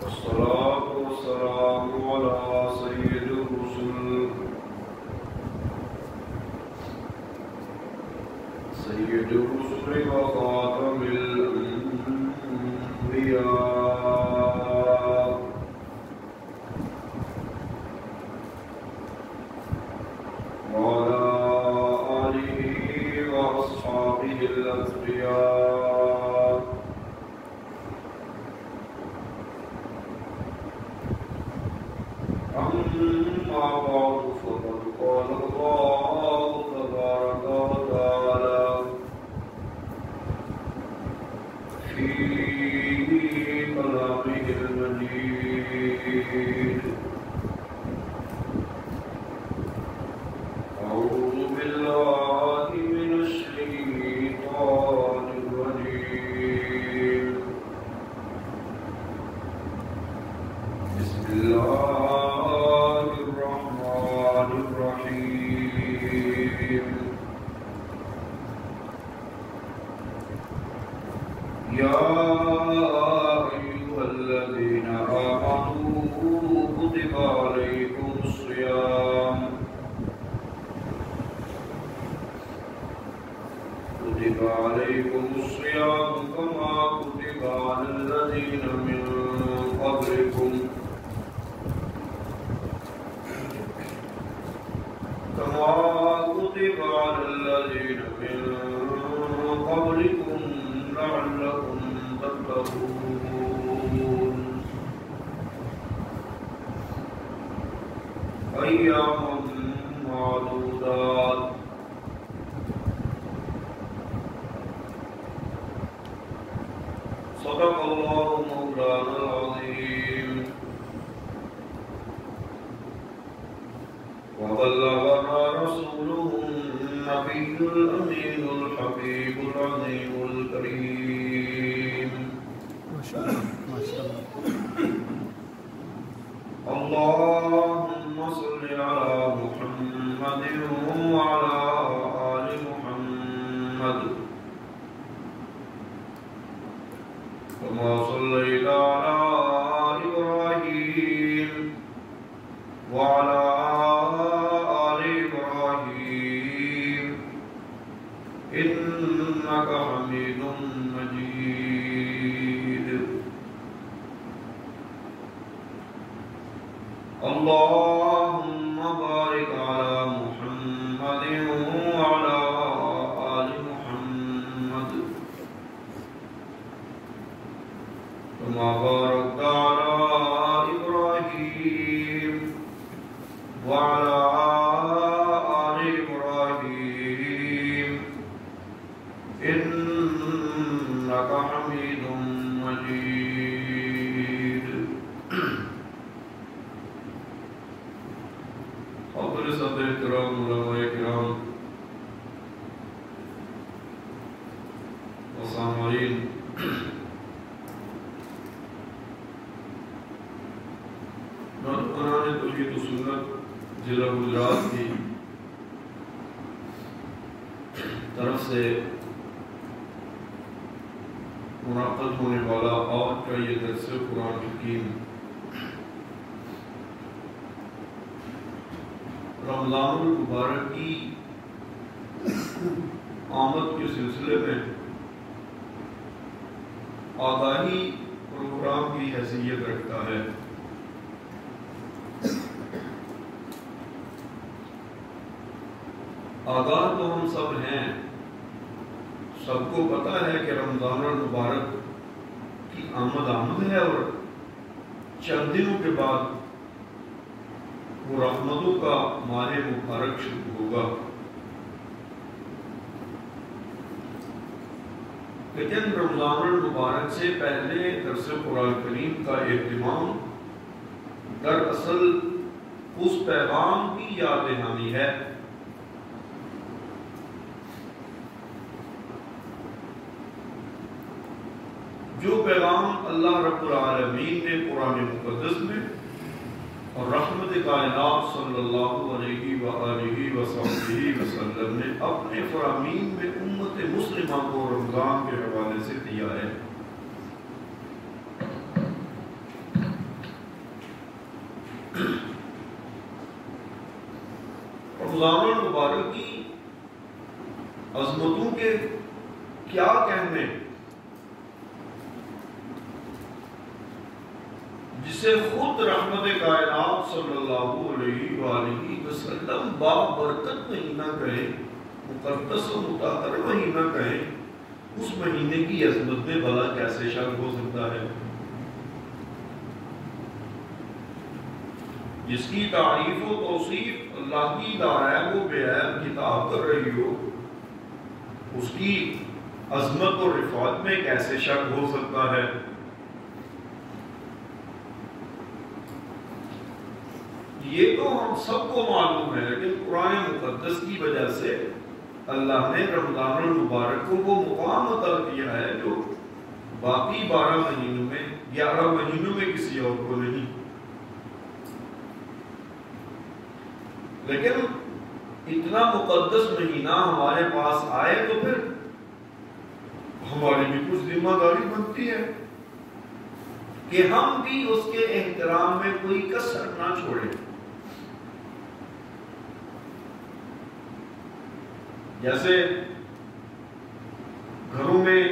والصلاة والسلام على سيد الرسل وخاتم الأنبياء وعلى آله وأصحابه الأتقياء أما بعد فقد قال الله تبارك وتعالى في كلامه المجيد أعوذ بالله من الشيطان الرجيم بسم الله الرحمن الرحيم يا أيها الذين آمنوا كتب عليكم الصيام كما كتب على الذين من قبلكم لعلكم تتقون أياما معدودات صدق الله مولانا العظيم وبلغنا رسوله النبي الأمين الحبيب العظيم الكريم ما شاء الله اللهم صل على محمد وعلى آل محمد كما صليت على إبراهيم وعلى آل إبراهيم إنك حميد مجيد اللهم بارك على محمد وعلى آل محمد كما باركت على إبراهيم وعلى آل إبراهيم إنك حميد مجيد حضرت صدر احترام علماء کرام وسامعین، نوجوانان توحید و سنت ضلع گجرات کی طرف سے منعقد ہونے والا آج کا یہ درس قرآن حکیم رمضان المبارک کی آمد کے سلسلے میں آگاہی پروگرام کی حیثیت رکھتا ہے۔ آگاہ تو ہم سب ہیں، سب کو پتہ ہے کہ رمضان المبارک کی آمد ہے اور چند دنوں کے بعد وہ رحمتوں کا ماہ مبارک شروع ہوگا۔ لیکن رمضان المبارک سے پہلے درس قرآن کریم کا اہتمام دراصل اس پیغام کی یاد دہانی ہے جو پیغام اللہ رب العالمین نے قرآن مقدس میں اور رحمت کائنات صلی اللہ علیہ وآلہ وسلم نے اپنے فرامین میں امت مسلمہ کو رمضان کے حوالے سے دیا ہے۔ رمضان المبارک کی عظمتوں کے کیا کہنے، جسے خود رحمت کائنات صلی اللہ علیہ وآلہ وسلم بابرکت مہینہ کہیں، مقدس و مطہر مہینہ کہیں، اس مہینے کی عظمت میں بھلا کیسے شک ہو سکتا ہے؟ جس کی تعریف و توصیف اللہ کی دائم و بے عیب کتاب کر رہی ہو، اس کی عظمت و رفعت میں کیسے شک ہو سکتا ہے؟ یہ تو ہم سب کو معلوم ہے، لیکن قرآن مقدس کی وجہ سے اللہ نے رمضان المبارک کو وہ مقام عطا کیا ہے جو باقی 12 مہینوں میں 11 مہینوں میں کسی اور کو نہیں۔ لیکن اتنا مقدس مہینہ ہمارے پاس آئے تو پھر ہماری بھی کچھ ذمہ داری بنتی ہے کہ ہم بھی اس کے احترام میں کوئی کسر نہ چھوڑیں۔ جیسے گھروں میں،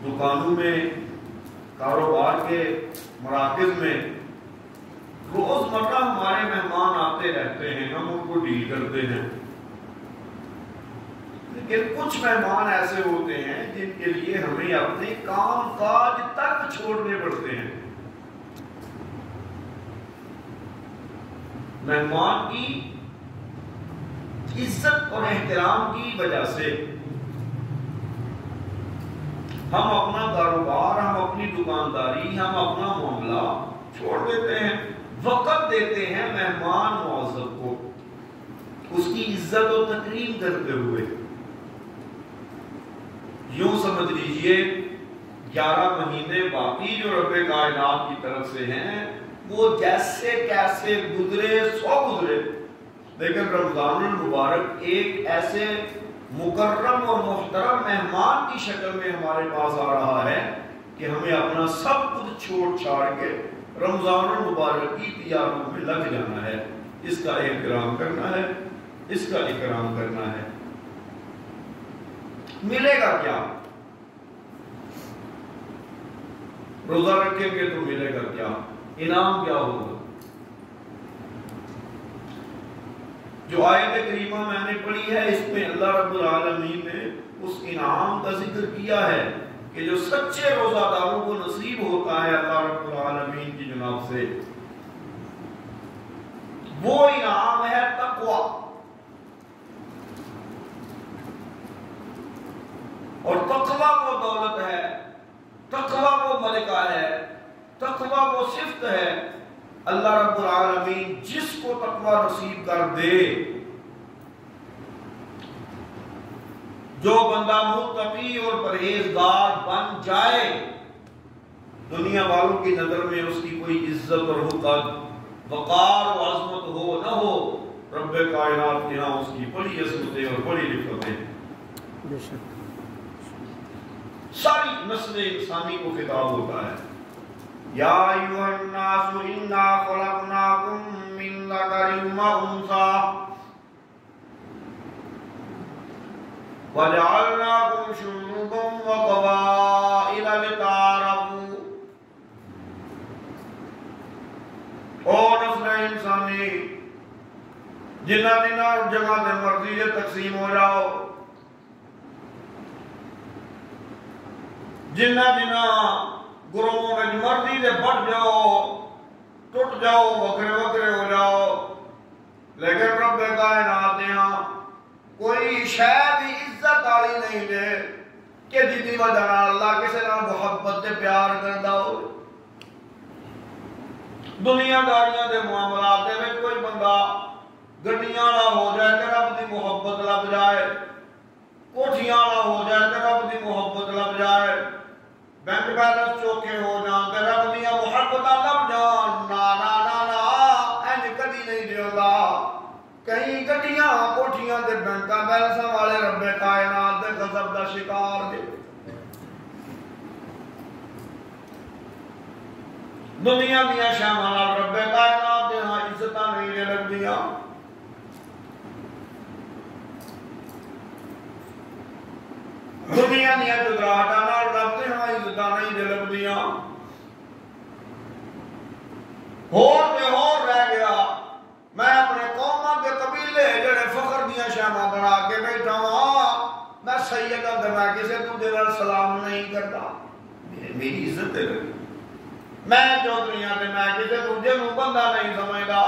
دکانوں میں، کاروبار کے مراکز میں روزمرہ ہمارے مہمان آتے رہتے ہیں، ہم ان کو ڈیل کرتے ہیں، لیکن کچھ مہمان ایسے ہوتے ہیں جن کے لیے ہمیں اپنے کام کاج تک چھوڑنے پڑتے ہیں۔ مہمان کی عزت اور احترام کی وجہ سے ہم اپنا کاروبار، ہم اپنی دکانداری، ہم اپنا معاملہ چھوڑ دیتے ہیں، وقت دیتے ہیں مہمان معزز کو اس کی عزت و تکریم کرتے ہوئے۔ یوں سمجھ لیجئے 11 مہینے باقی جو رب کائنات کی طرف سے ہیں وہ جیسے کیسے گزرے 100 گزرے، لیکن رمضان المبارک ایک ایسے مکرم اور محترم مہمان کی شکل میں ہمارے پاس آ رہا ہے کہ ہمیں اپنا سب کچھ چھوڑ چھاڑ کے رمضان المبارک کی تیاریوں میں لگ جانا ہے، اس کا احترام کرنا ہے، اس کا اکرام کرنا ہے۔ ملے گا کیا؟ روزہ رکھیں گے تو ملے گا کیا؟ انعام کیا ہوگا؟ جو آیت کریمہ میں نے پڑھی ہے اس میں اللہ رب العالمین نے اس انعام کا ذکر کیا ہے کہ جو سچے روزہ داروں کو نصیب ہوتا ہے اللہ رب العالمین کی جناب سے، وہ انعام ہے تقوی۔ اور تقوی وہ دولت ہے، تقوی وہ ملکہ ہے، تقوی وہ صفت ہے۔ اللہ رب العالمین جس کو تقوی نصیب کر دے، جو بندہ متقی اور پرہیزگار بن جائے، دنیا والوں کی نظر میں اس کی کوئی عزت اور حقد، وقار و عظمت ہو نہ ہو، رب کائنات کے ہاں اس کی بڑی عظمتیں اور بڑی رفعتیں، ساری نسل انسانی کو خطاب ہوتا ہے۔ یا ایھا الناس انا خلقناکم من ذکر و انثی وجعلناکم شعوبا وقبائل لتعارفوا۔ او نسل انسانی، جنہ جگہ دے مرضی سے تقسیم ہو جاؤ، جنہ گروہوں میں مرضی سے بڑھ جاؤ، ٹوٹ جاؤ، وکرے وکرے ہو جاؤ، لیکن رب کائنات یہاں کوئی شے بھی عزت والی نہیں دے کہ جدی وجہ اللہ کسی نہ محبت سے پیار کرتا ہو۔ دنیا داریاں دے معاملات دے میں کوئی بندہ گڈیاں نہ ہو جائے کہ رب دی محبت لگ جائے، کوٹھیاں نہ ہو جائے کہ رب دی محبت لگ جائے، بینک بیلنس چوکے ہو جان تے رب دیا محبتاں لب جان، نا نا نا نا این کدی نہیں دیوندا۔ کہیں گڈیاں کوٹھیاں تے بینکاں بیلنساں والے رب کائنات دے غضب دا شکار نے۔ دنیا دیا شاماں نال رب کائنات دے ہاں عزتاں نہیں لگدیاں، دنیا دیا چودراہٹاں نال رب دے ہاں عزتاں نہیں دے لبدیاں ہور رہ گیا میں اپنے قوماں کے قبیلے جڑے فخر دیاں شاماں بنا کے بیٹھا ہاں میں سید ہوں تے میں کسے دوجے نال سلام نہیں کرتا میری عزت ہے میں چودھریاں تے میں کسے دوجے نوں بندہ نہیں سمجھدا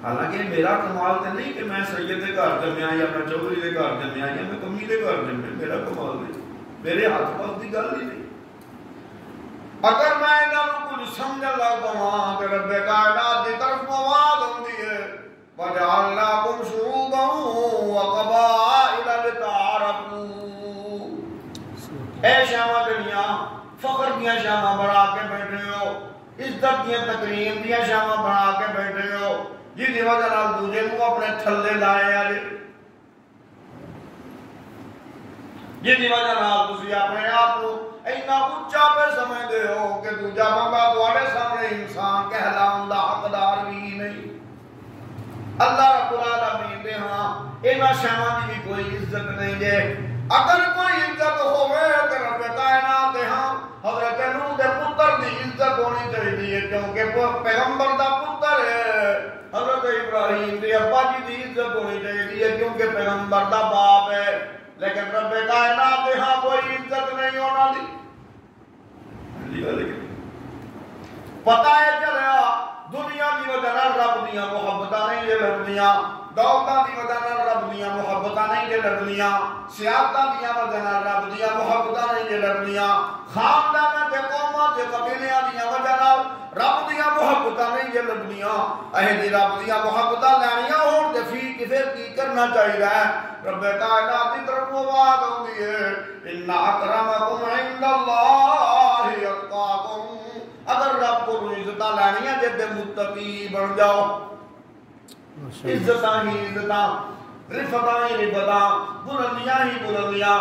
حالانکہ میرا کمال تے نہیں کہ میں سید دے گھر جمیا یا میں چودھری دے گھر جمیا یا میں کمی دے گھر جمیا میرا کمال نہیں میرے ہاتھ پاس دی گل ہی نہیں اگر میں انہوں کچھ سمجھ لگ پاواں تے رب کائنات دی طرف آواز ہوندی ہے وَجَعَلْنَاكُمْ شُعُوبًا وَقَبَائِلَ لِتَعَارَفُوا اے شامہ دنیا فخر دیاں شامہ بڑھا کے بیٹھے ہو عزت دیاں تکریم دیاں شامہ بڑھا کے بیٹھے ہو جی دی وجہ نال دوجے کو اپنے تھلے لائے آلے جی دی وجہ نال تسی اپنے آپ کو اینا اونچا پہ سمجھتے ہو کہ دوجا بندہ تواڈے سامنے انسان کہلاؤں دا حقدار بھی نہیں اللہ رب العالمین دے ہاں اینا شامہ دی بھی کوئی عزت نہیں جے اگر کوئی عزت ہوئے تو رب کائنات دے ہاں حضرت نوح دے پتر دی عزت ہونی چاہیے کیونکہ پیغمبر دا پتر ہے حضرت ابراہیم دے ابا جی دی عزت ہونی چاہیے کیونکہ پیغمبر دا باپ ہے لیکن رب کائنات دے ہاں کوئی عزت نہیں ہونا دی پتہ ہے چلیا دنیا دی وجہ نال رب دیاں محبتاں نہیں جے لبدیاں دولتاں دی وجہ نال رب دیاں محبتاں نہیں جے لبدیاں سیادتاں دیاں وجہ نال رب دیاں محبتاں نہیں جے لبدیاں خانداناں تے قوماں تے قبیلیاں دیاں وجہ نال رب دیاں محبتاں نہیں جے لبدیاں اے رب دیاں محبتاں لینیاں ہون تے پھر کی کرنا چاہیے رب کائنات دی طرف آواز ہوندی ہے ان اکرمکم عند اللہ اتقاکم اگر رب کو عزتاں لینیاں جے متقی بن جاؤ عزتاں ہی عزتاں رفتاں ہی رفتاں بلندیاں ہی بلندیاں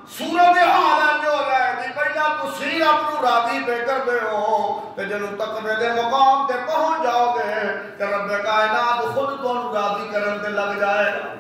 صورت حال ہے جو رہے پہلا تسی اپنو راضی پہ کر دے ہو کہ جنہوں تقوی دے مقام تے پہنچ جاؤ گے کہ رب کائنات خود تو راضی کرن تے لگ جائے گا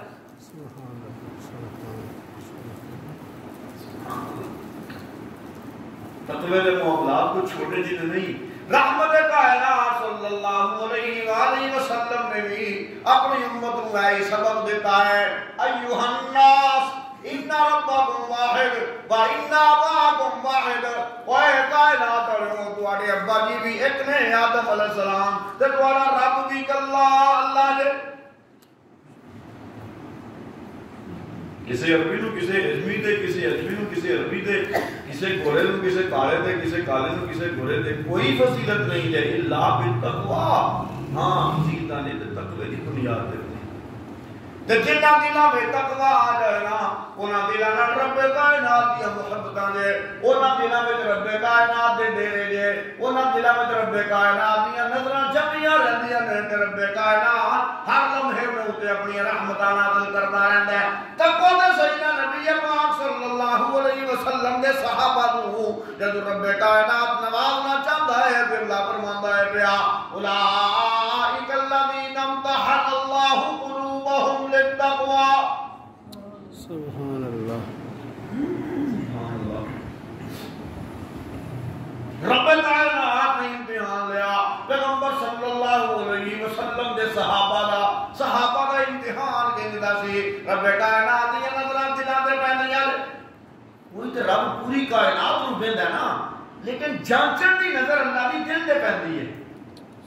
تقوی دے معاملات کو چھوٹے چیز نہیں رحمت کائنات صلی اللہ علیہ وآلہ وسلم نے بھی اپنی امت کو ایسی سبق دیتا ہے ایوہ الناس ان ربکم واحد و ان اباکم واحد اوے کائنات والوں تواڈے ابا جی بھی ایک نے آدم علیہ السلام تے تواڈا رب بھی کلا اللہ دے کسی عربی نو کسی عجمی دے کسی عجمی نو کسی عربی دے کسی گورے نو کسی کالے دے کسی کالے نو کسی گورے دے کوئی فضیلت نہیں ہے الا بالتقوی ہاں سیدھا نے تقوی دی بنیاد تے تے جنہ دلاں میں تقوی آ جائے نا انہاں دلاں نال رب کائنات دی محبتاں دے انہاں دلاں وچ رب کائنات دے ڈیرے جے انہاں دلاں وچ رب کائنات دی نظراں جمعیاں رہندیاں نے تے رب کائنات ہر لمحے تے اپنی رحمتاں نازل کردا رہندا ہے تقوی دے سیدنا نبی پاک صلی اللہ علیہ وسلم دے صحابہ نو جد رب کائنات نوازنا چاہتا ہے تے اللہ فرماندا ہے پیا اولئک الذین امتحن اللہ قلوبهم للتقوی سبحان اللہ رب کائنات نے امتحان لیا پیغمبر صلی اللہ علیہ وسلم دے صحابہ دا امتحان کیندا سی رب کائنات دی نظراں دلاں تے پیندیاں وہی تے رب پوری کائنات نوں ویندا نا لیکن جانچن دی نظر اللہ دی دل تے پیندی ہے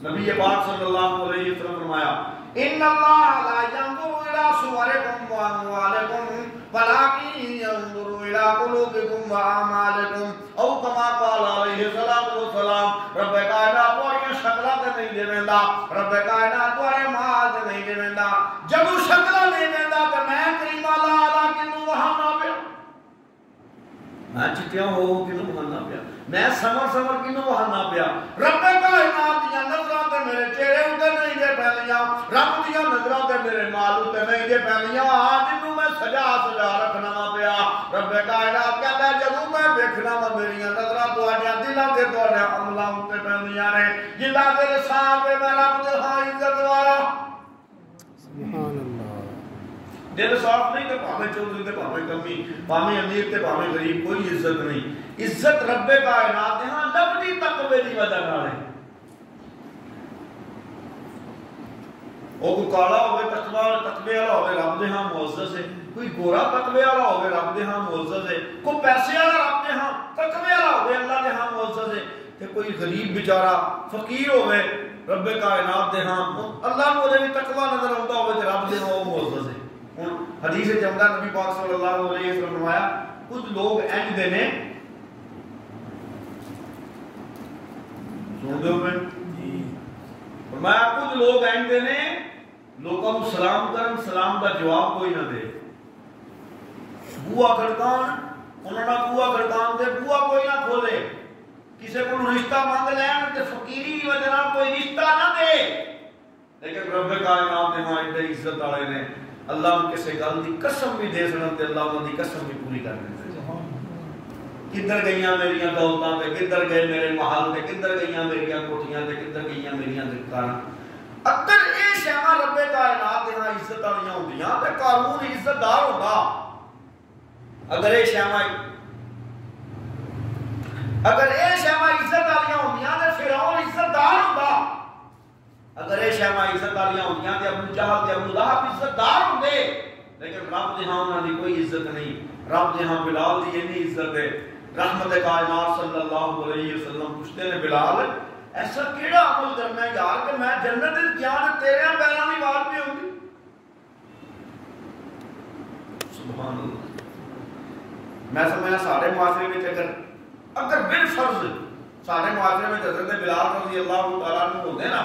نبی پاک صلی اللہ علیہ وسلم فرمایا ان اللہ لا ينظر الى صوركم واموالكم ولكن ينظر الى قلوبكم واعمالكم او كما قال عليه الصلاه والسلام رب کائنات تواڈیاں شکلاں تے نہیں دیویندا رب کائنات تواڈے مال تے نہیں دیویندا جدوں شکلاں نہیں دیندا تے میں کریم اللہ ادا کینوں وہاں پیا میں چٹیاں ہو کینوں وہاں پیا میں سمر کینوں وہاں پیا رب کائنات دی نظراں تے میرے چہرے اُتے نہیں دے پہلیاں رب دی نظراں تے میرے مال اُتے نہیں دے پہلیاں جنوں میں سجا رکھنا پیا رب کائنات کہندا ہے جدوں میں ویکھنا وا میری نظراں تواڈیاں دلاں تے تواڈے عملاں اُتے پیندیاں نے جنہاں دے لسان تے میں رب دے ہاں عزت والا سبحان اللہ دل صاف نہیں تو پاویں چودھری تے پاویں کمی، پاویں امیر تے پاویں غریب، کوئی عزت نہیں. عزت رب کائنات دے ہاں لبدی تقوی دی وجہ نال ہے. وہ کوئی کالا ہوئے تقوی والا ہوئے رب دے ہاں معزز ہے، کوئی گورا تقوی والا ہوئے رب دے ہاں معزز ہے، کوئی پیسے والا رب دے ہاں تقوی والا ہوئے اللہ دے ہاں معزز ہے، تے کوئی غریب بیچارہ فقیر ہوئے رب کائنات دے ہاں اللہ کو دے بھی تقوی نظر آتا ہوئے تے رب دے ہاں وہ معزز ہے. حدیث جمدہ نبی پاک صلی اللہ علیہ وسلم فرمایا کچھ لوگ اینج دے نے سن دے ہوئے فرمایا کچھ لوگ اینج دے نے لوگوں کو سلام کرن سلام کا جواب کوئی نہ دے، بوا کھڑکان انہوں نے بوا کھڑکان دے بوا کوئی نہ کھولے، کسی کو رشتہ مانگ لین تے فقیری کی وجہ نال کوئی رشتہ نہ دے. لیکن رب کائنات نے ہاں اتنے عزت والے نے اللہ ان کسی گل دی قسم بھی دے سنن تے اللہ ان دی قسم بھی پوری کر دے. کدھر گئیاں میریاں دولتاں تے کدھر گئے میرے محل تے کدھر گئیاں میریاں کوٹھیاں تے کدھر گئیاں میریاں دکاناں. اگر یہ شیواں رب کائنات دے ہاں عزت والیاں ہوندیاں تے قارون عزت دار ہوندا. اگر یہ شیواں عزت والیاں ہوندیاں تے فرعون عزت دار ہوندا. اگر یہ شیواں عزت والیاں ہوندیاں تے ابو جہل تے ابو لہب عزت دار ہوندے. لیکن رب دے ہاں انہاں دی کوئی عزت نہیں. رب دے ہاں بلال دی اتنی عزت ہے. رحمت کائنات صلی اللہ علیہ وسلم پوچھتے نے بلال ایسا کیڑا عمل کرنا ہے یار کہ میں جنت وچ گیا تے تیرے پیراں دی آواز پہ ہوندی. سبحان اللہ. میں سمجھنا سارے معاشرے میں اگر بالفرض سارے معاشرے میں حضرت بلال رضی اللہ تعالیٰ عنہ ہوندے نا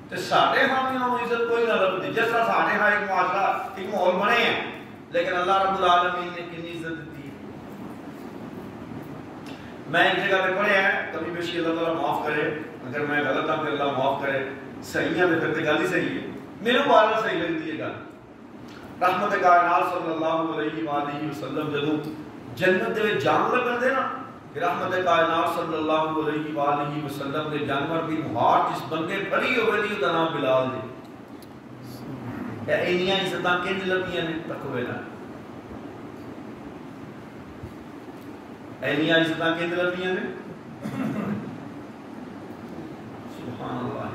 تے ساڈے ہاں بھی انہاں نوں عزت کوئی نہ لبدی. جس طرح ساڈے ہاں ایک معاشرہ ایک ماحول بنے ہیں لیکن اللہ رب العالمین نے کتنی عزت دیتی ہے. میں ایک جگہ پہ پڑھیا ہے کبھی بیشی اللہ تعالیٰ معاف کرے اگر میں غلط ہوں پھر اللہ معاف کرے. صحیح ہے پھر تو گل ہی صحیح ہے. میرے بارے صحیح لگتی ہے گل. رحمت کائنات صلی اللہ علیہ وآلہ وسلم جدوں جنت دے جان لگن دے نا رحمت کائنات صلی اللہ علیہ وآلہ وسلم دے جانور دی مہار جس بندے پڑی ہوئے دی دا نام بلال دی. اینیاں عزتاں کنج لبیاں نے تقوی نال. اینیاں عزتاں کنج لبیاں نے سبحان اللہ.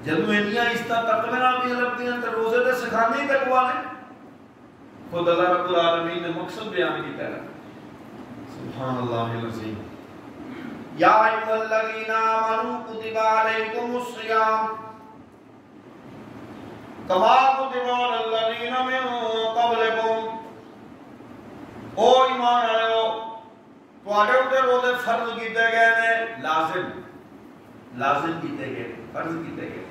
جب اینیاں عزتاں تقوی نال بھی لبدیاں تے روزے دے سکھانے ہی تقوی نے. خود اللہ رب العالمین نے مقصد بیان کیتا ہے. سبحان اللہ العظیم. یا ایھا الذین آمنوا کتب علیکم الصیام کما کتب علی الذین من قبلکم. او ایمان والو تواڈے اوپر روزے فرض کیتے گئے نے. لازم کیتے گئے فرض کیتے گئے.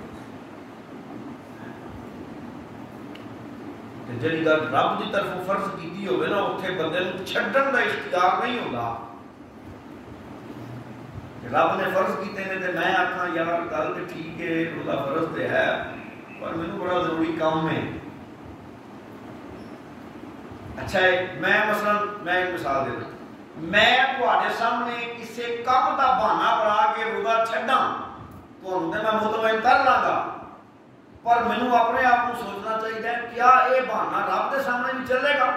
جڑی گل رب دی طرف فرض کیتی ہوئے نا اتنے بندے نوں چھڈن دا اختیار نہیں ہوتا. رب نے فرض کیتے نے تے میں آکھاں یار گل تے ٹھیک ہے روزہ فرض تے ہے پر مینوں بڑا ضروری کام ہے. اچھا میں مثلا میں ایک مثال دینا. میں تواڈے سامنے کسے کام دا بہانہ بنا کے روزہ چھڈاں تانوں تے میں مطمئن کر لاں گا پر مینوں اپنے آپ کو سوچنا چاہیے کیا یہ بہانہ رب دے سامنے بھی چلے گا.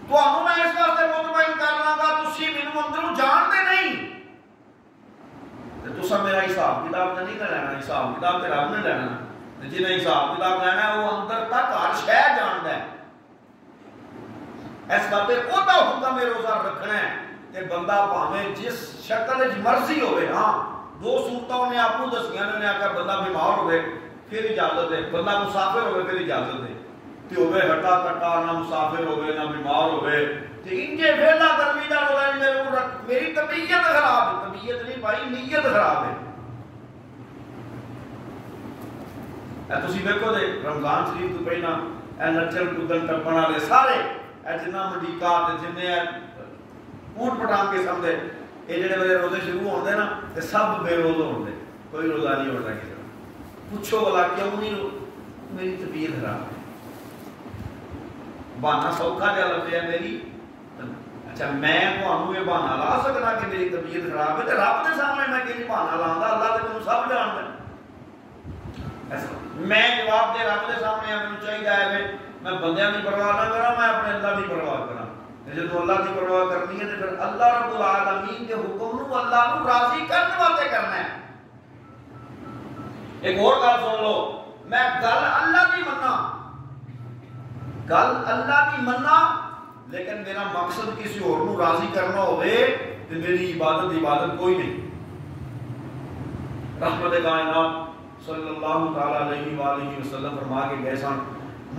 تانوں میں اس واسطے مطمئن کر لاں گا تسی مینوں اندروں جانتے نہیں تے تساں میرا حساب کتاب نہیں لینا. حساب کتاب تے رب نے لینا. جنہیں حساب کتاب لینا ہے وہ اندر تک ہر شے جاندا ہے. اس واسطے اوہدا حکم ہے روزہ رکھنا ہے تے بندہ بھاویں جس شکل وچ مرضی ہوے. ہاں دو صورتوں نے آپ کو دسیاں نے اگر بندہ بیمار ہوئے پھر اجازت ہے, بندہ مسافر ہوئے پھر اجازت ہے کہ ہوئے ہٹا کٹا نہ مسافر ہوئے نہ بیمار ہوئے انجے ویلا گرمی دا ہوئے میری طبیعت خراب ہے, طبیعت نہیں بھائی نیت خراب ہے. تسی دیکھو دے رمضان شریف تو پہلا اے نچن کودن ٹپن والے سارے اے جنہ منڈیکا جننے اونٹ پٹان کے سمجھے یہ جڑے میرے روزے شروع ہوندے نا تے سب بے روزہ ہوندے, کوئی روزہ نہیں ہوتا کسی کا. پوچھو بلا کیوں نہیں, میری طبیعت خراب ہے, بہانہ سوکھا جا لگتا ہے میری. اچھا میں تمہیں یہ بہانا لا سکنا کہ میری طبیعت خراب ہے تو رب کے سامنے میں کہ بہانا لاؤں گا؟ اللہ تو مجھے سب جانتا ہے. میں جواب دے رب کے سامنے مجھے چاہیے میں بندیاں کی پرواہ نہ کرا، میں اپنے اللہ کی پرواہ کرا. جب اللہ کی پرواہ کرنی ہے تو پھر اللہ رب العالمین کے حکم نو اللہ نو راضی کرنے واسطے کرنا ہے. ایک اور گل سن لو، میں گل اللہ کی مننا، گل اللہ کی مننا، لیکن میرا مقصد کسی اور نو راضی کرنا ہوئے تو میری عبادت کوئی نہیں. رحمت کائنات صلی اللہ تعالی علیہ وآلہ وسلم فرما کے گئے سن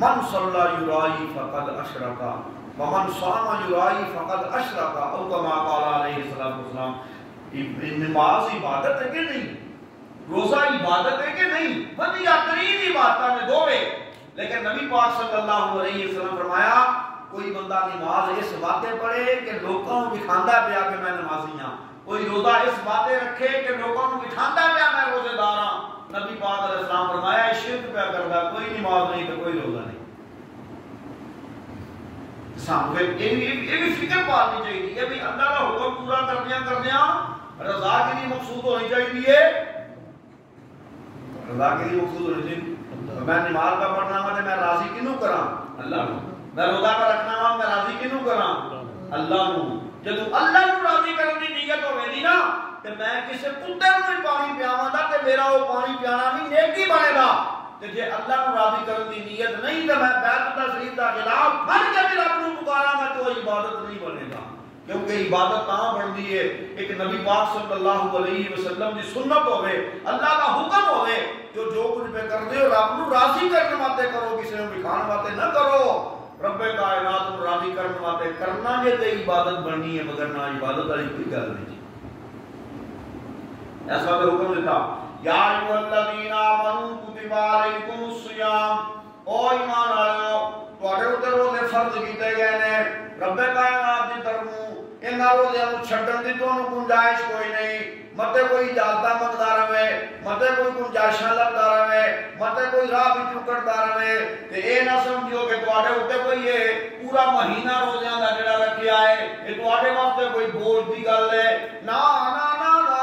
من صلی یرائی فقد اشرکا ومن صام یرائی فقد اشرکا او کما قال علیہ السلام. نماز عبادت ہے کہ نہیں؟ روزہ عبادت ہے کہ نہیں؟ بدیہ ترین عبادت میں دو ہے. لیکن نبی پاک صلی اللہ علیہ وسلم فرمایا کوئی بندہ نماز اس باتیں پڑھے کہ لوگوں کو دکھاتا پیا کہ میں نمازی ہاں، کوئی روزہ اس باتیں رکھے کہ لوگوں کو دکھاتا پیا میں روزے دار ہاں. نبی پاک علیہ السلام فرمایا شرک پیا کرتا، کوئی نماز نہیں تو کوئی روزہ نہیں. یہ بھی فکر پالنی چاہیے کہ اللہ کا حکم پورا کردیا رضا کے لیے مقصود ہونی چاہیے. رضا کے لیے مقصود ہونی چاہیے. میں نماز کا پڑھنا وا تو میں راضی کنوں کرا؟ اللہ نو. میں روزہ کا رکھنا وا میں راضی کنوں کرا؟ اللہ نو. جب اللہ نو راضی کرنے کی نیت ہوے گی نا کہ میں کسی کتے نو پانی پیاواں گا تے میرا وہ پانی پیانا بھی نیکی بنے گا. تے جے اللہ نو راضی کرنے کی نیت نہیں تے میں بیت اللہ شریف دا خلاف بن کے بھی رب نو پکاراں گا تو عبادت نہیں بنے گا. کیونکہ عبادت تاں بنتی ہے ایک نبی پاک صلی اللہ علیہ وسلم کی سنت ہوے، اللہ کا حکم ہوے جو کچھ پہ کر دے رب نو راضی کرنے واسطے کرو، کسی نو دکھانے واسطے نہ کرو. رب کائنات نو راضی کرنے واسطے کرنا جے تے عبادت بننی ہے، مگر نہ عبادت والی کوئی گل نہیں. ایسا تے حکم دیتا یا ایھا الذین آمنوا کتب علیکم الصیام، او ایمان والو تواڈے اوتے روزے فرض کیتے گئے نے رب کائنات دی طرفوں. انہاں روزیاں نوں چھڈن دی تانوں گنجائش کوئی نہیں. متے کوئی اجازتاں منگدا رہے، متے کوئی گنجائشاں لبدا رہے، متے کوئی راہ وچوں کٹدا رہے تے اے نہ سمجھو کہ تواڈے اوتے کوئی یہ پورا مہینہ روزیاں دا جڑا رکھیا ہے اے تواڈے واسطے کوئی بوجھ دی گل ہے. نا نا نا نا،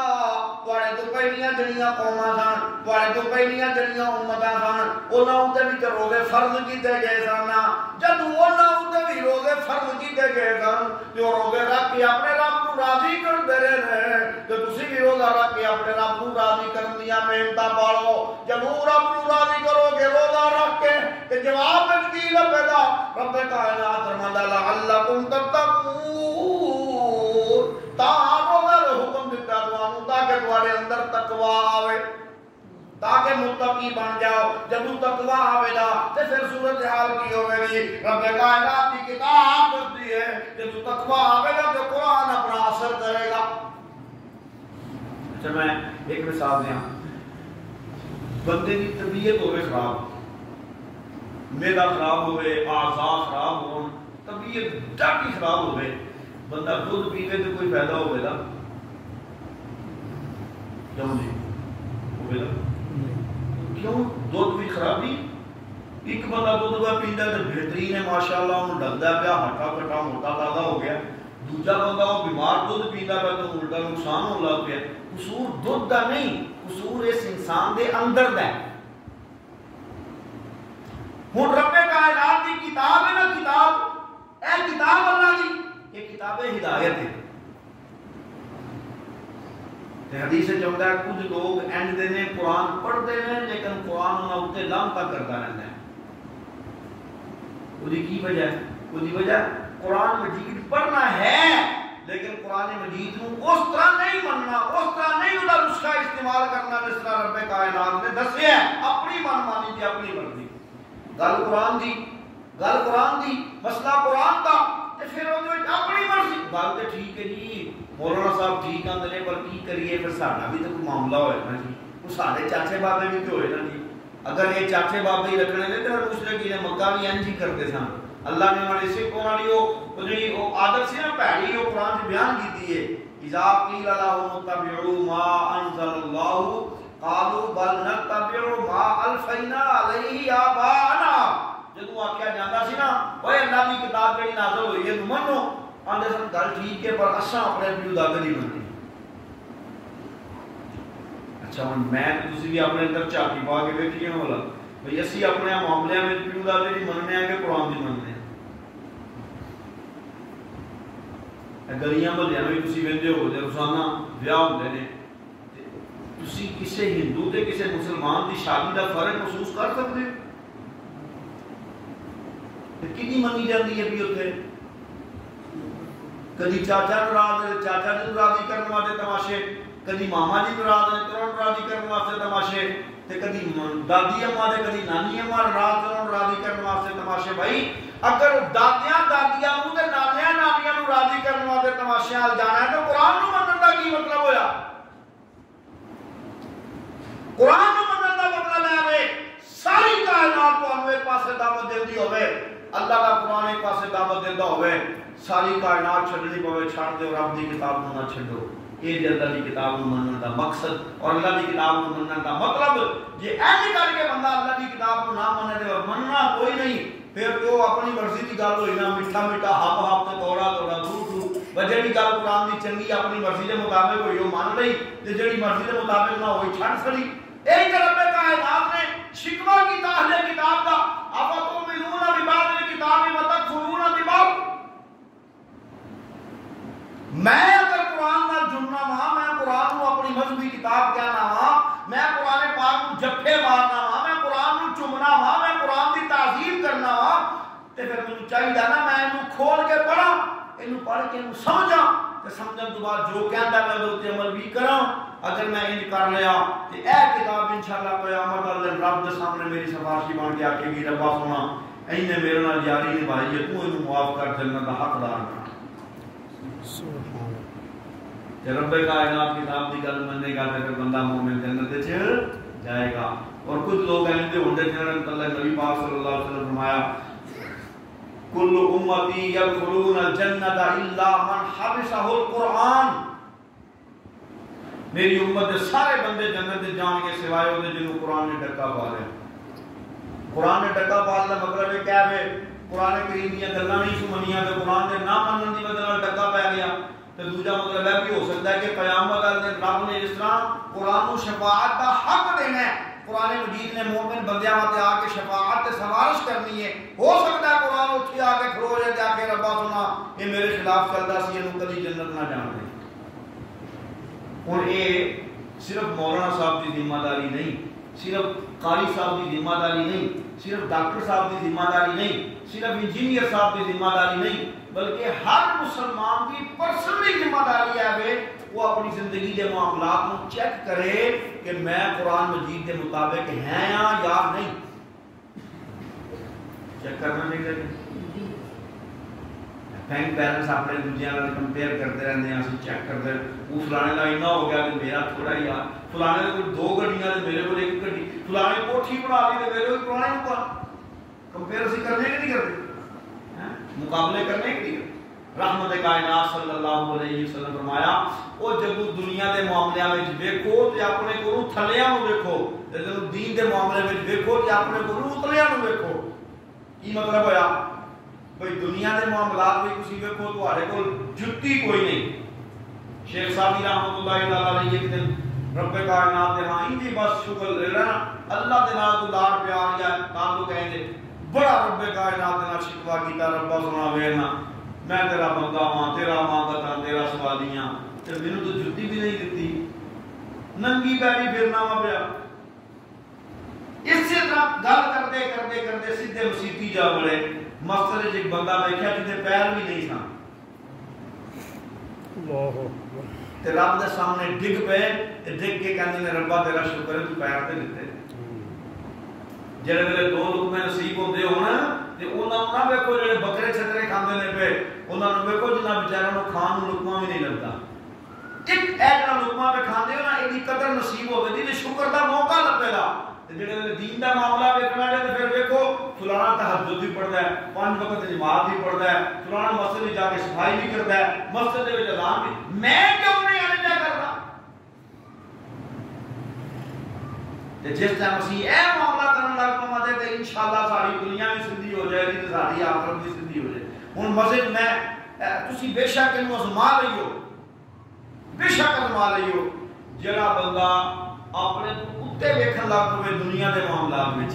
تواڈے تو پہلیاں جڑیاں قوماں سن، تواڈے تو پہلیاں جڑیاں امتاں سن، انہاں اوتے وچ روزے فرض کیتے گئے سن. جدوں انہاں اوتے بھی روزے فرض کیتے گئے سن تے او روزے رکھ کے اپنے رب نوں راضی کردے رہے تے تسی بھی روزہ رکھ کے اپنے رب نوں راضی کرن دیاں محنتاں پالو. جب رب نوں راضی کرو گے روزہ رکھ کے تے جواب وچ کی لبے گا؟ رب کائنات فرماندا لعلکم تتقون. تاں روزہ دا حکم دتا تانوں تاکہ تواڈے اندر تقوی آوے، تاکہ متقی بن جاؤ. جب تقوی آوے گا تے پھر صورتحال کی ہوے گی؟ رب کائنات کی کتاب دستی ہے جب تقوی آوے گا تو قرآن اپنا اثر کرے گا. اچھا میں ایک مثال دیا، بندے کی طبیعت ہوئے خراب، میدا خراب ہوئے، اعضاء خراب ہو، طبیعت ڈاٹی خراب ہوئے، بندہ دودھ پیوے تو کوئی فائدہ ہوئے گا؟ کیوں نہیں ہوئے گا؟ کیوں؟ دودھ بھی خرابی. ایک بندہ دودھ کا پیندا تو بہترین ہے ماشاءاللہ، انہوں ڈگدا پیا ہٹا کٹا موٹا تازہ ہو گیا. دوجا بندہ وہ بیمار دودھ پیندا پیا تو الٹا نقصان ہون لگ پیا. قصور دودھ دا نہیں، قصور اس انسان دے اندر دا ہے. ہن رب کائنات دی کتاب ہے نا، کتاب اے کتاب اللہ دی، یہ کتاب ہدایت ہے. حدیث چاہتا ہے کچھ لوگ اینڈ دینے قرآن پڑھتے ہیں لیکن قرآن انہاں اوتے لعنتاں کرتا رہتا ہے. وہ کی وجہ ہے؟ وہ وجہ قرآن مجید پڑھنا ہے لیکن قرآن مجید کو اس طرح نہیں مننا، اس طرح نہیں اس کا نسخہ استعمال کرنا جس طرح رب کائنات نے دسیا ہے. اپنی من مانی تھی، اپنی مرضی. گل قرآن دی، گل قرآن دی، مسئلہ قرآن دا تے پھر وہ اپنی مرضی. گل تے ٹھیک ہے جی، مولانا صاحب ٹھیک آندے نے، پر کی کریے پھر ساڈا بھی تو کوئی معاملہ ہوئے نا جی. وہ سارے چاچے بابے بھی تو ہوئے نا جی. اگر یہ چاچے بابے ہی رکھنے نے تو مشرکین مکہ بھی انج ہی کرتے سن. اللہ نے ہمارے سکھوں والی وہ جی وہ عادت سی نا پیڑی، وہ قرآن سے بیان کی ہے. اذا قیل لهم اتبعوا ما انزل الله قالوا بل نتبع ما الفینا علیہ آباءنا. جدوں آکھیا جاندا سی نا اوے اللہ دی کتاب جڑی نازل ہوئی ہے منو، آندے سن گل ٹھیک ہے پر اساں اپنے پیو دادے نہیں منتے. اچھا ہوں میں تسی بھی اپنے اندر چاکی پا کے بیٹھی ہیں والا بھئی اسی اپنے معاملے میں پیو دادے نہیں مننے ہیں کہ قرآن نہیں مننے ہیں. گلیاں محلیاں بھی تسی ویندے ہو جے روزانہ ویاہ ہوندے نے تسی کسے ہندو تے کسے مسلمان دی شادی دا فرق محسوس کر سکتے ہو؟ کنی منی جاندی ہے بھی اتنے کدی چاچا ناراض ہے چاچا جی راضی کرنے واسطے تماشے کدی ماما جی ناراض ہے ترون راضی کرنے واسطے تماشے تے کدی دادی اماں تے کدی نانی اماں ناراض ترون راضی کرنے واسطے تماشے. بھائی اگر دادیاں دادیاں نوں تے نانیاں نانیاں نوں راضی کرنے واسطے تماشے نال جانا ہے تو قرآن نوں منن دا کی مطلب ہویا؟ قرآن نوں منن دا مطلب ہے ساری کائنات کو ایک پاسے دعوت دیندی ہوے اللہ کا قرآن ایک پاسے دعوت دیندا ہوے ساری کائنات چھڈنی پوے چھڑ دے رب دی کتاب نوں نہ چھڈو. یہ اللہ دی کتاب نوں منن دا مقصد اور اللہ دی کتاب نوں منن دا مطلب جے ایسے کر کے بندہ اللہ دی کتاب نوں نہ منے تے مننا کوئی نہیں پھر تو اپنی مرضی دی گل ہوئی نا میٹھا میٹھا ہپ ہپ تے توڑا توڑا دو دو جڑی گل قرآن دی چنگی اپنی مرضی دے مطابق ہوئی وہ مان لئی تے جڑی مرضی دے مطابق نہ ہوئی چھڑ چھڑی. ایک رب کائنات نے شکوہ کیتا اہل کتاب دا افتؤمنون ببعض الکتاب وتکفرون ببعض. میں اگر قرآن نال جڑنا وا میں قرآن نو اپنی مذہبی کتاب کہنا وا میں قرآن پاک نو جپھے مارنا وا میں قرآن نو چومنا وا میں قرآن دی تعظیم کرنا وا تے پھر مینوں چاہیے نا میں اینو کھول کے پڑھاں اینو پڑھ کے اینو سمجھاں تے سمجھن تو بعد جو کہندا میں اودے تے عمل بھی کراں. اگر میں انج کر لیا تے اے کتاب انشاءاللہ قیامت والے دن رب دے سامنے میری سفارشی بن کے آکے گی ربا سونا اینے میرے نال یاری نبھائی ہے تو اینو معاف کر جنت دا حقدار بنا. سبحان تے رب کائنات کتاب دی گل مننے گا تے بندہ مومن جنت وچ جائے گا. اور کچھ لوگ ایسے ہوندے جنہاں نے اللہ نبی پاک صلی اللہ علیہ وسلم فرمایا کل امتی یدخلون الجنت الا من حفظہ القرآن. میری امت دے سارے بندے جنت دے جان کے سوائے وہ جنہوں قرآن نے ڈکا پا لیا. قرآن نے ڈکا پا لیا مطلب ہے کیا ہے قرآن کریم دیا گلاں نہیں سمنیاں تے قرآن دے نہ منن دی وجہ نال ڈکا پی گیا. تے دوجا مطلب ہے کہ ہو سکتا ہے کہ قیامت والے دن رب نے جس طرح قرآن کو شفاعت کا حق دینا ہے قرآن مجید نے مومن بندیاں واسطے آ کے شفاعت تے سفارش کرنی ہے. ہو سکتا ہے قرآن اٹھ آ کے کھڑو جائے جا کے ربا سنا یہ میرے خلاف چلتا سی اینوں کبھی جنت نہ جان دے. اور یہ صرف مولانا صاحب کی ذمہ داری نہیں صرف قاری صاحب کی ذمہ داری نہیں صرف ڈاکٹر صاحب کی ذمہ داری نہیں صرف انجینئر صاحب کی ذمہ داری نہیں بلکہ ہر مسلمان کی پرسنلی ذمہ داری ہے وہ اپنی زندگی کے معاملات کو چیک کرے کہ میں قرآن مجید کے مطابق ہیں یا نہیں. چیک کرنا نہیں کرتے بینک بیلنس اپنے دوسرے نال کمپیئر کرتے رہتے ہیں اسی چیک کرتے وہ فلانے کا اتنا ہو گیا کہ میرا تھوڑا ہی آ فلانے نے کوئی 2 گڈیاں تے میرے کو ایک گڈی فلانے کوٹھی بنا لی تے میرے کو پرانے اوپر کمپیئر اسی کرنے کہ نہیں کرتے مقابلے کرنے کہ نہیں کرتے. رحمت کائنات صلی اللہ علیہ وسلم فرمایا او جب دنیا دے معاملے وچ ویکھو تے اپنے کولوں تھلیاں نوں ویکھو تے جب دین دے معاملے وچ ویکھو تے اپنے کولوں اتلیاں نوں ویکھو. کی مطلب ہویا بھئی دنیا دے معاملات میں کسی ویکھو تہاڈے کول جُتی کوئی نہیں. شیخ صاحب رحمۃ اللہ تعالی علیہ ایک دن رب کائنات دے ہاں انجی بس شکر لے رہا اللہ دے نال تو لاڑ پیار یا تعلق کہندے بڑا رب کائنات دے نال شکوا کیتا ربا سنا وینا میں تیرا بندہ ہاں تیرا مانگتا تیرا سوالیاں تے مینوں تو جُتی بھی نہیں دتی ننگی پیری پھرنا وا پیا. اسی طرح گل کرتے کرتے کرتے سیدھے مسیتی جا بڑے مسجد ایک بندہ دیکھا جتے پیر بھی نہیں سن تے رب دے سامنے ڈگ پے تے ڈگ کے کہندے نے ربا تیرا شکر ہے تو پیر تے دتے. جڑے ویلے 2 لقمے نصیب ہوندے ہون تے انہاں نوں نہ ویکھو جڑے بکرے چھترے کھاندے نے پے انہاں نوں ویکھو جنہاں بیچاریاں نوں کھان نوں لقمہ بھی نہیں لگدا. ایک ایسا لقمہ پہ کھاندے ہو نا ایدی قدر نصیب ہوے دی تے شکر دا موقع لبے گا. جڑے دین دا معاملہ ویکھنا ہے تے پھر ویکھو فلانا تہجد بھی پڑھدا ہے 5 وقت نماز بھی پڑھدا ہے فلانا مسجد میں جا کے صفائی بھی کردا ہے مسجد دے وچ اذان بھی میں کیوں نہیں ایجا کردا. تے جس طرح مسیح اے معاملہ کرن لگ پاوے تے انشاءاللہ ساری دنیا بھی سدھی ہو جائے گی تے ساری آخرت بھی سدھی ہو جائے. ہن مسجد میں تسی بے شک انہوں ازما لئیو، بے شک ازما لئیو. جڑا بندہ اپنے کتے ویکھن لگ پوے دنیا دے معاملات وچ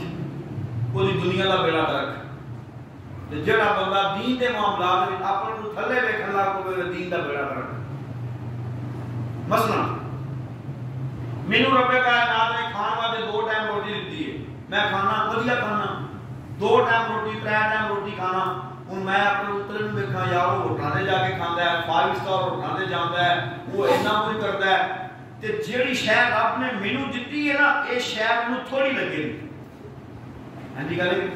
کوئی دنیا دا بیڑا گرک، تے جڑا بندہ دین دے معاملات وچ اپنے تھلے ویکھن لگ پوے دین دا بیڑا گرک. مثلا مینوں رب کائنات نے کھان واسطے 2 ٹائم روٹی دتی ہے، میں کھانا ودیا کھانا، 2 ٹائم روٹی 3 ٹائم روٹی کھانا. ہوں میں اپنے اتر نوں ویکھاں یار وہ ہوٹلاں تے جا کے کھاندا ہے، 5 سٹار ہوٹلاں تے جاندا ہے، وہ اتنا کچھ کردا ہے. تے جیڑی شے رب نے مینوں دتی ہے نا اے شے مینوں تھوڑی لگے گی. ہاں جی گل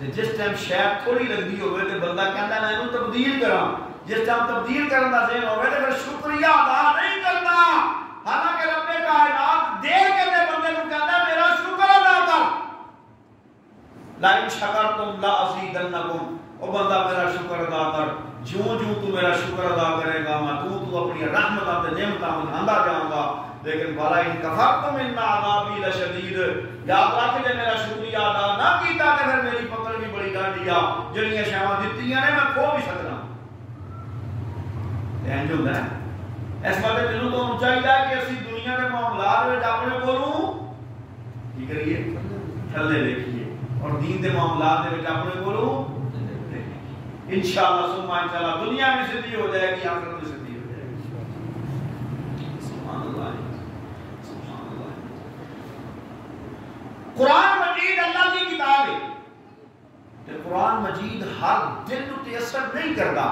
تے جس ٹائم شے تھوڑی لگدی ہوے تے بندہ کہندا میں اینوں تبدیل کراں. جس ٹائم تبدیل کرن دا ذہن ہوے تے پھر شکریہ ادا نہیں کردا. حالانکہ رب کائنات دے کے تے بندے نوں کہندا میرا شکر ادا کر. لئن شکرتم لازیدنکم، او بندہ میرا شکر ادا کر. جوں جوں تو میرا شکر ادا کرے گا میں تو اپنی رحمتاں تے نعمتاں بڑھاندا جاؤں گا. لیکن بالا ان کفرتم ان عذابی لشدید، یاد رکھ جے میرا شکریہ ادا نہ کیتا تے پھر میری پکڑ بھی بڑی ڈاڈی آ. جڑیاں شیواں دتیاں نے میں کھو بھی سکنا. انج ہوندا ہے. اس واسطے مینوں تو چاہیے کہ اسی دنیا کے معاملات وچ اپنے کولوں کی کریے تھلے دیکھیے اور دین دے معاملات دے وچ اپنے کولوں انشاءاللہ ثم انشاءاللہ دنیا میں سدھی ہو جائے گی، آخرت میں سدھی ہو جائے گی. سبحان اللہ سبحان اللہ. قرآن مجید اللہ کی کتاب ہے تے قرآن مجید ہر دل تے اثر نہیں کرتا.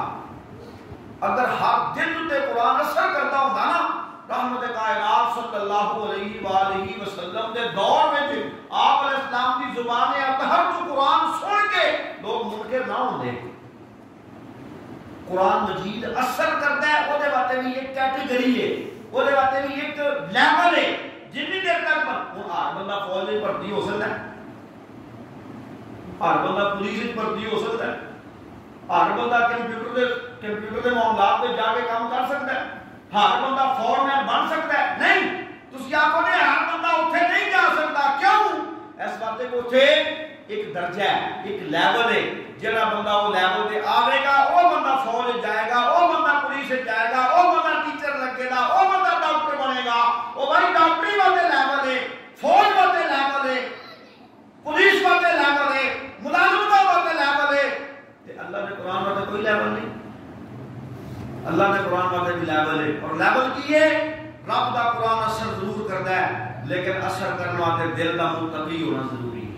اگر ہر دل تے قرآن اثر کرتا ہوندا نا رحمت کائنات صلی اللہ علیہ وآلہ وسلم دے دور میں آپ علیہ السلام کی زبان اطہر تو قرآن سن کے لوگ منکر نہ ہوندے. قرآن مجید اثر کرتا ہے، وہ دے واسطے بھی ایک کیٹیگری ہے، وہ دے واسطے بھی ایک لیول ہے. جنی دیر تک ہر بندہ فوج میں بھرتی ہو سکتا ہے، ہر بندہ پولیس میں بھرتی ہو سکتا ہے، ہر بندہ کمپیوٹر دے معاملات پہ جا کے کام کر سکتا ہے، ہر بندہ فور مین بن سکتا ہے. نہیں، تسی آکھو نے ہر بندہ اوتھے نہیں جا سکتا. کیوں؟ اس بات کو اوتھے ایک درجہ ہے، ایک لیول ہے. جڑا بندہ وہ لیول پہ آئے گا وہ بندہ فوج جائے گا، وہ بندہ پولیس جائے گا، وہ بندہ ٹیچر لگے گا، وہ بندہ ڈاکٹر بنے گا. وہ بھائی ڈاکٹری والے لیول ہے، فوج والے لیول ہے، پولیس والے لیول ہے، ملازمت والے لیول ہے. اللہ نے قرآن والے کوئی لیول نہیں. اللہ نے قرآن والے بھی لیول ہے. اور لیول کی ہے رب دا قرآن اثر ضرور کرتا ہے، لیکن اثر کرنے والے دل دا متقی ہونا ضروری ہے.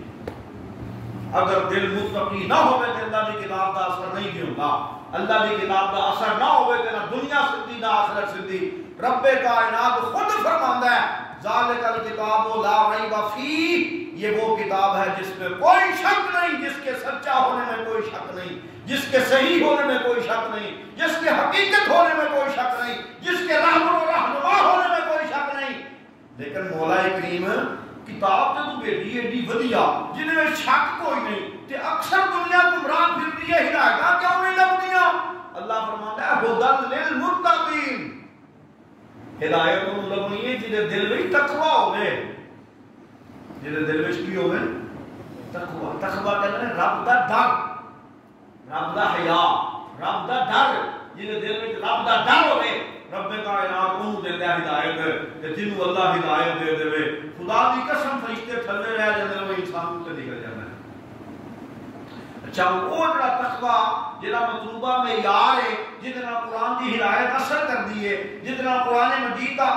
اگر دل متقی نہ ہوئے تو اللہ کی کتاب دا اثر نہیں بھی ہوگا. اللہ کی کتاب دا اثر نہ ہوئے تو نہ دنیا سدھی نہ آخرت سدھی. رب کائنات خود فرماندا ہے ذالک الکتاب لا ریب فیہ، یہ وہ کتاب ہے جس میں کوئی شک نہیں، جس کے سچا ہونے میں کوئی شک نہیں، جس کے صحیح ہونے میں کوئی شک نہیں، جس کے حقیقت ہونے میں کوئی شک نہیں، جس کے رہبر و رہنما ہونے میں کوئی شک نہیں. لیکن مولا کریم کتاب تے تو بیٹی ایڈی ودیا جن میں شک کوئی نہیں تے اکثر دنیا گمراہ پھرتی ہے، ہدایتاں کیوں نہیں لبدیاں؟ اللہ فرماتا ہے ہدی للمتقین، ہدایت کو مطلب نہیں ہے جنہیں دل میں تقوی ہوئے، جنہیں دل میں کی ہوئے تقوی. تقوی کہتے ہیں رب دا ڈر، رب دا حیا، رب دا ڈر. جنہیں دل میں رب دا ڈر ہوئے رب کائنات کو دیتا ہے ہدایت. کہ جنہوں اللہ ہدایت دے دے خدا دی قسم فرشتے تھلے رہ جاندے وہ انسان تے نکل جاتا ہے. اچھا وہ جڑا تقوی جڑا مطلوبہ معیار ہے جتنا قرآن کی ہدایت اثر کردی ہے، جتنا قرآن مجید کا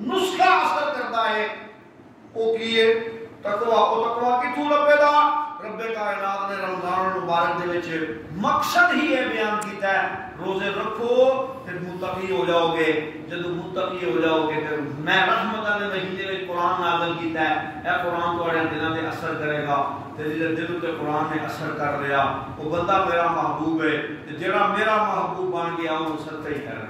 نسخہ اثر کرتا ہے، وہ کی ہے تقوی. وہ تقوی کتوں لبے دا؟ رب کائنات نے رمضان المبارک دے وچ مقصد ہی ہے بیان کیتا ہے روزے رکھو پھر متقی ہو جاؤ گے. جب متقی ہو جاؤ گے پھر میں رحمتاں دے مہینے وچ قرآن نازل کیتا ہے. اے قرآن تواڈے دلاں تے اثر کرے گا تے جڑے دل تے قرآن نے اثر کر رہا وہ بندہ میرا محبوب ہے تے جڑا میرا محبوب بن گیا وہ سچا ہی کرنا.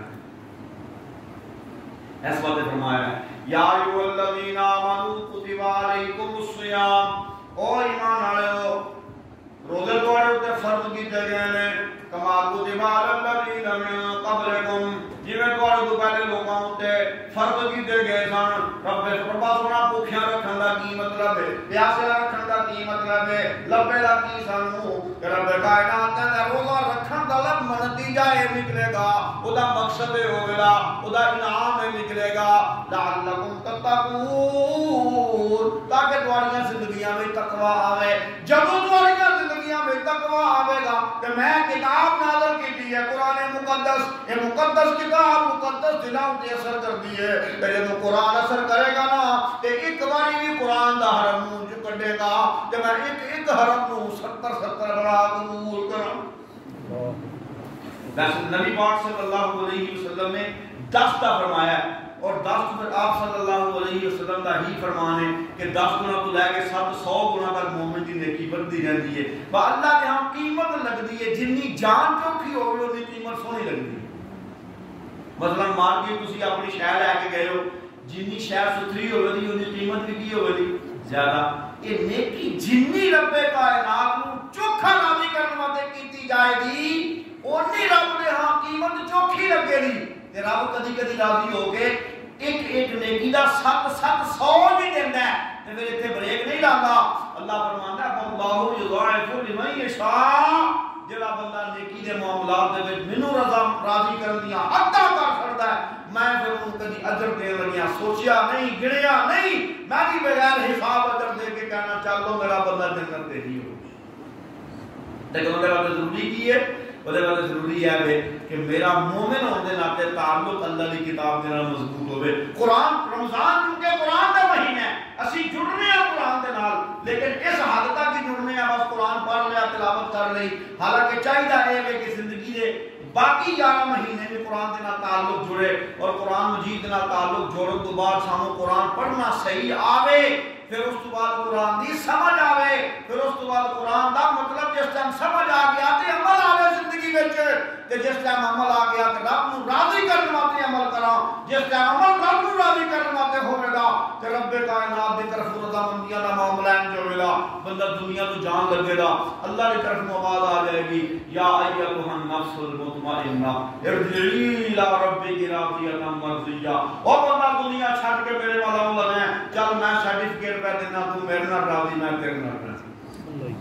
اس بات فرمایا ہے یا ایھا الذین آمنوا کتب علیکم الصیام، او ایمان والو روزے تواڈے تے فرض کیتے گئے نے کما کتب علی الذین من قبلکم، جویں تواڈے تو پہلے لوکاں تے فرض کیتے گئے سن. رب فرما سونا بھوکھیاں رکھن دا کی مطلب مطلب ہے؟ پیاسے رکھن دا کی مطلب ہے؟ لبے دا کی سانو کہ رب کائنات نے روزہ رکھن دا لب نتیجہ یہ نکلے گا، او دا مقصد ہوے گا، او دا انعام نکلے گا لعلکم تتقون، تاکہ تمہاری زندگیاں میں تقوی آوے۔ جب تمہاری زندگیاں میں تقوی آوے گا کہ میں کتاب نازل کی ہے قرآن مقدس، یہ مقدس کتاب مقدس دلاؤں تے اثر کر دی ہے، کہ جب قرآن اثر کرے گا نا تے ایک باری بھی قرآن دا حرم نو جو کٹے گا کہ میں ایک حرم نو 70 بڑا قبول کروں۔ ویسے نبی پاک صلی اللہ علیہ وسلم نے 10 کا فرمایا ہے، اور 10 پھر آپ صلی اللہ علیہ وسلم کا ہی فرمان ہے کہ 10 گنا تو لے کے 700 گنا تک مومن کی نیکی بڑھتی رہتی ہے۔ اللہ کے ہاں قیمت لگتی ہے، جنی جان چوکھی ہوگی اتنی قیمت سونی لگتی ہے۔ مثلا مارکیٹ تسی اپنی شہر لے کے گئے ہو، جنی شہر ستھری ہوگی اتنی قیمت بھی کی ہوگی زیادہ۔ یہ نیکی جنی رب کائنات نو چوکھا راضی کرنے واسطے کیتی جائے گی، اونی رب نے ہاں قیمت چوکھی لگے گی۔ تے رب کدی کدی راضی ہو کے ایک نیکی دا 700 بھی دیندا ہے تے پھر ایتھے بریک نہیں لاتا۔ اللہ فرماندا ہے اللہ یضاعف لمن یشاء، جڑا بندہ نیکی دے معاملات دے وچ مینوں راضی کرن دیاں حداں کر چھڑدا ہے، میں پھر اون کدی اجر دین لگیاں سوچیا نہیں، گنیا نہیں، میں بھی بغیر حساب اجر دے کے کہنا چلو میرا بندہ جنت تے ہی ہو۔ لیکن اگر آپ ضروری کی ہے بلے بلے ضروری ہے کہ میرا مومن ہونے ناتے تعلق اللہ کی کتاب دینا مضبوط ہوئے۔ قرآن رمضان کیونکہ قرآن کا مہینہ ہے، اسی جڑنے ہیں قرآن دے نال، لیکن اس حد تک ہی جڑنے ہیں بس قرآن پڑھ لیا تلاوت کر لی، حالانکہ چاہیے ہے کہ زندگی دے باقی 11 مہینے میں قرآن دے نال تعلق جڑے، اور قرآن مجید دے نال تعلق جوڑن تو بعد سانو قرآن پڑھنا صحیح آوے، پھر اس تو بعد قرآن دی سمجھ آوے، پھر اس تو بعد قرآن دا مطلب جس ٹائم سمجھ آ گیا تے عمل آوے زندگی وچ، تے جس ٹائم عمل آ گیا تے رب نو راضی کرنے واسطے عمل کراں، جس ٹائم عمل رب نو راضی کرنے واسطے ہوے گا تے رب کائنات دی طرف رضامندیاں دا معاملہ انج ہوے گا، بندہ دنیا تو جان لگے گا، اللہ دی طرف آواز آ جائے گی یا ایھا النفس المطمئنہ ارجعی الی ربک راضیۃ مرضیہ، او بندہ دنیا چھڈ کے میرے والا لگے چل میں سرٹیفکیٹ پہ دینا، تو میرے نال راضی میں تیرے نال راضی۔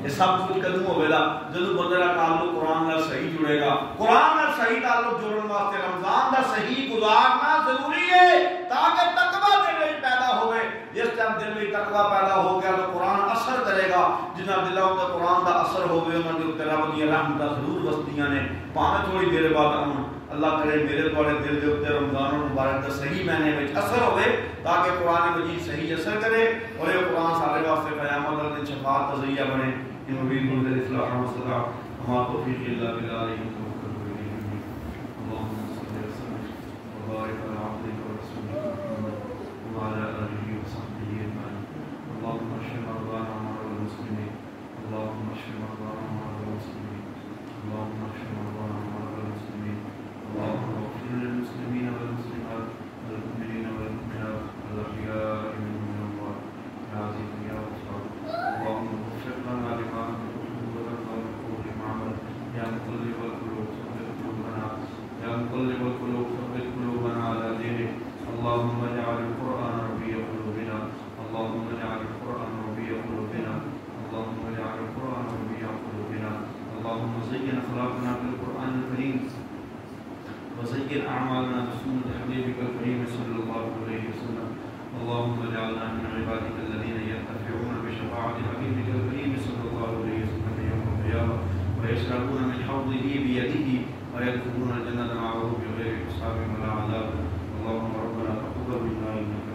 یہ سب کچھ کدوں ہوے گا جدوں بندے دا تعلق قرآن نال صحیح جڑے گا۔ قرآن نال صحیح تعلق جوڑن واسطے رمضان دا صحیح گزارنا ضروری ہے تاکہ تقوی دل وچ پیدا ہوے۔ جس ٹائم دل وچ تقوی پیدا ہو گیا تو قرآن اثر کرے گا، جنہاں دلاں تے قرآن دا اثر ہوے انہاں دے اوپر رب دی رحمتاں ضرور وسدیاں نے، بھاویں تھوڑی دیر بعد آن۔ اللہ کرے میرے تواڈے دل دے اوپر رمضان المبارک دا صحیح معنی وچ اثر ہوے تاکہ قرآن مجید صحیح اثر کرے، اور یہ قرآن سارے واسطے قیامت والے دن شفاعت کا ذریعہ بنے۔ نبی ملد اصلاح و صلاح ہما توفیق اللہ باللہ علیہ وسلم۔ اللہم صلی وسلم وبارک علی عبدک ورسولک محمد وعلی آلہ وصحبہ اجمعین۔ اللہم اشف مرضانا ومرضى المسلمین، اللہم اشف مرضانا ومرضى المسلمین، اللہم اشف مرضانا ومرضى المسلمین، اللہم اغفر للمسلمین والمسلمات والمؤمنین والمؤمنات الاحیاء منهم والاموات بعزیز یا غفار۔ اللہم اغفر لنا لما نحب وترضى من قول معمل، یا مقلب القلوب ثبت قلوبنا، یا مقلب القلوب ثبت قلوبنا على دينك۔ اللهم اجعل القرآن ربيع قلوبنا، اللهم اجعل القرآن ربيع قلوبنا، اللهم اجعل القرآن ربيع قلوبنا، اللهم زين اخلاقنا بالقرآن الكريم وزين اعمالنا بسنة حبيبك الكريم صلى الله عليه وسلم۔ اللهم اجعلنا من عبادك الذين ينتفعون بشفاعة حبيبك الكريم صلى الله عليه وسلم يوم القيامة، ويشربون من حوضه بيده ويدخلون الجنة معه بغير حساب ولا عذاب۔ اللهم ربنا تقبل منا إنك